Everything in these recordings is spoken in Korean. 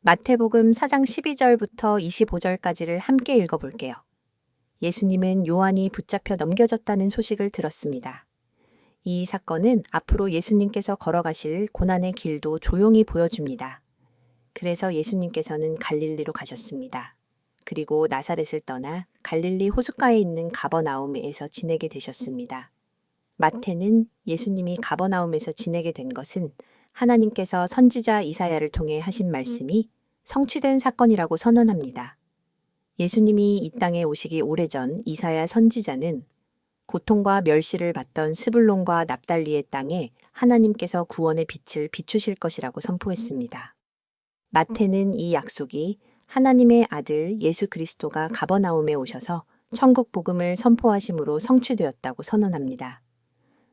마태복음 4장 12절부터 25절까지를 함께 읽어볼게요. 예수님은 요한이 붙잡혀 넘겨졌다는 소식을 들었습니다. 이 사건은 앞으로 예수님께서 걸어가실 고난의 길도 조용히 보여줍니다. 그래서 예수님께서는 갈릴리로 가셨습니다. 그리고 나사렛을 떠나 갈릴리 호숫가에 있는 가버나움에서 지내게 되셨습니다. 마태는 예수님이 가버나움에서 지내게 된 것은 하나님께서 선지자 이사야를 통해 하신 말씀이 성취된 사건이라고 선언합니다. 예수님이 이 땅에 오시기 오래전 이사야 선지자는 고통과 멸시를 받던 스불론과 납달리의 땅에 하나님께서 구원의 빛을 비추실 것이라고 선포했습니다. 마태는 이 약속이 하나님의 아들 예수 그리스도가 가버나움에 오셔서 천국 복음을 선포하심으로 성취되었다고 선언합니다.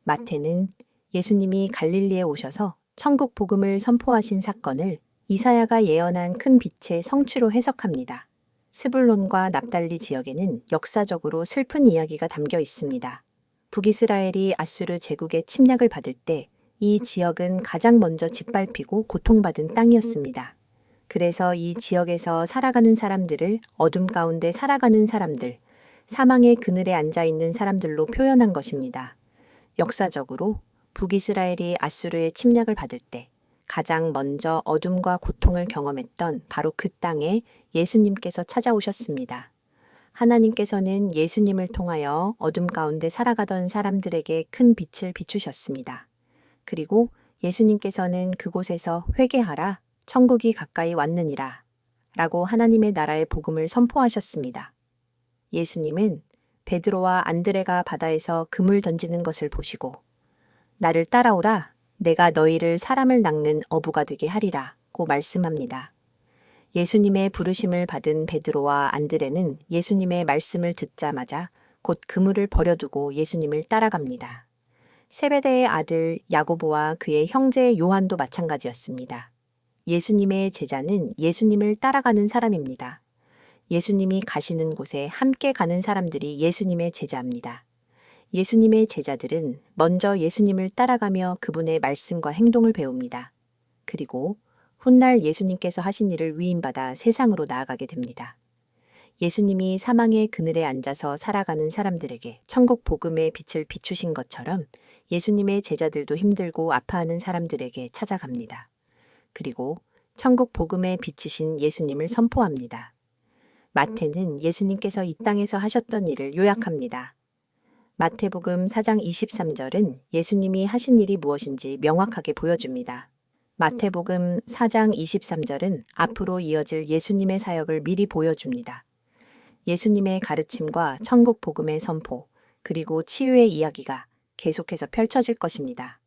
마태는 예수님이 갈릴리에 오셔서 천국 복음을 선포하신 사건을 이사야가 예언한 큰 빛의 성취로 해석합니다. 스불론과 납달리 지역에는 역사적으로 슬픈 이야기가 담겨 있습니다. 북이스라엘이 아수르 제국의 침략을 받을 때 이 지역은 가장 먼저 짓밟히고 고통받은 땅이었습니다. 그래서 이 지역에서 살아가는 사람들을 어둠 가운데 살아가는 사람들, 사망의 그늘에 앉아 있는 사람들로 표현한 것입니다. 역사적으로 북이스라엘이 아수르의 침략을 받을 때 가장 먼저 어둠과 고통을 경험했던 바로 그 땅에 예수님께서 찾아오셨습니다. 하나님께서는 예수님을 통하여 어둠 가운데 살아가던 사람들에게 큰 빛을 비추셨습니다. 그리고 예수님께서는 그곳에서 회개하라, 천국이 가까이 왔느니라 라고 하나님의 나라의 복음을 선포하셨습니다. 예수님은 베드로와 안드레가 바다에서 금을 던지는 것을 보시고 나를 따라오라, 내가 너희를 사람을 낚는 어부가 되게 하리라고 말씀합니다. 예수님의 부르심을 받은 베드로와 안드레는 예수님의 말씀을 듣자마자 곧 그물을 버려두고 예수님을 따라갑니다. 세베대의 아들 야고보와 그의 형제 요한도 마찬가지였습니다. 예수님의 제자는 예수님을 따라가는 사람입니다. 예수님이 가시는 곳에 함께 가는 사람들이 예수님의 제자입니다. 예수님의 제자들은 먼저 예수님을 따라가며 그분의 말씀과 행동을 배웁니다. 그리고 훗날 예수님께서 하신 일을 위임받아 세상으로 나아가게 됩니다. 예수님이 사망의 그늘에 앉아서 살아가는 사람들에게 천국 복음의 빛을 비추신 것처럼 예수님의 제자들도 힘들고 아파하는 사람들에게 찾아갑니다. 그리고 천국 복음에 비치신 예수님을 선포합니다. 마태는 예수님께서 이 땅에서 하셨던 일을 요약합니다. 마태복음 4장 23절은 예수님이 하신 일이 무엇인지 명확하게 보여줍니다. 마태복음 4장 23절은 앞으로 이어질 예수님의 사역을 미리 보여줍니다. 예수님의 가르침과 천국 복음의 선포, 그리고 치유의 이야기가 계속해서 펼쳐질 것입니다.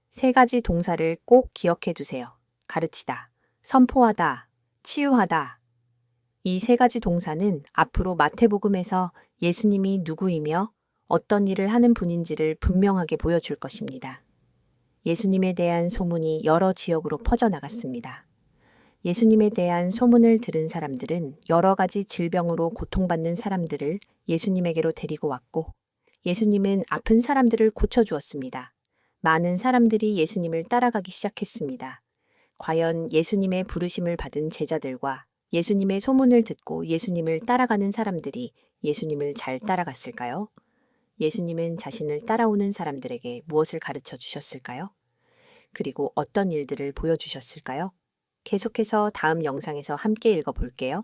세 가지 동사를 꼭 기억해 두세요. 가르치다, 선포하다, 치유하다. 이 세 가지 동사는 앞으로 마태복음에서 예수님이 누구이며 어떤 일을 하는 분인지를 분명하게 보여줄 것입니다. 예수님에 대한 소문이 여러 지역으로 퍼져나갔습니다. 예수님에 대한 소문을 들은 사람들은 여러 가지 질병으로 고통받는 사람들을 예수님에게로 데리고 왔고 예수님은 아픈 사람들을 고쳐주었습니다. 많은 사람들이 예수님을 따라가기 시작했습니다. 과연 예수님의 부르심을 받은 제자들과 예수님의 소문을 듣고 예수님을 따라가는 사람들이 예수님을 잘 따라갔을까요? 예수님은 자신을 따라오는 사람들에게 무엇을 가르쳐 주셨을까요? 그리고 어떤 일들을 보여주셨을까요? 계속해서 다음 영상에서 함께 읽어볼게요.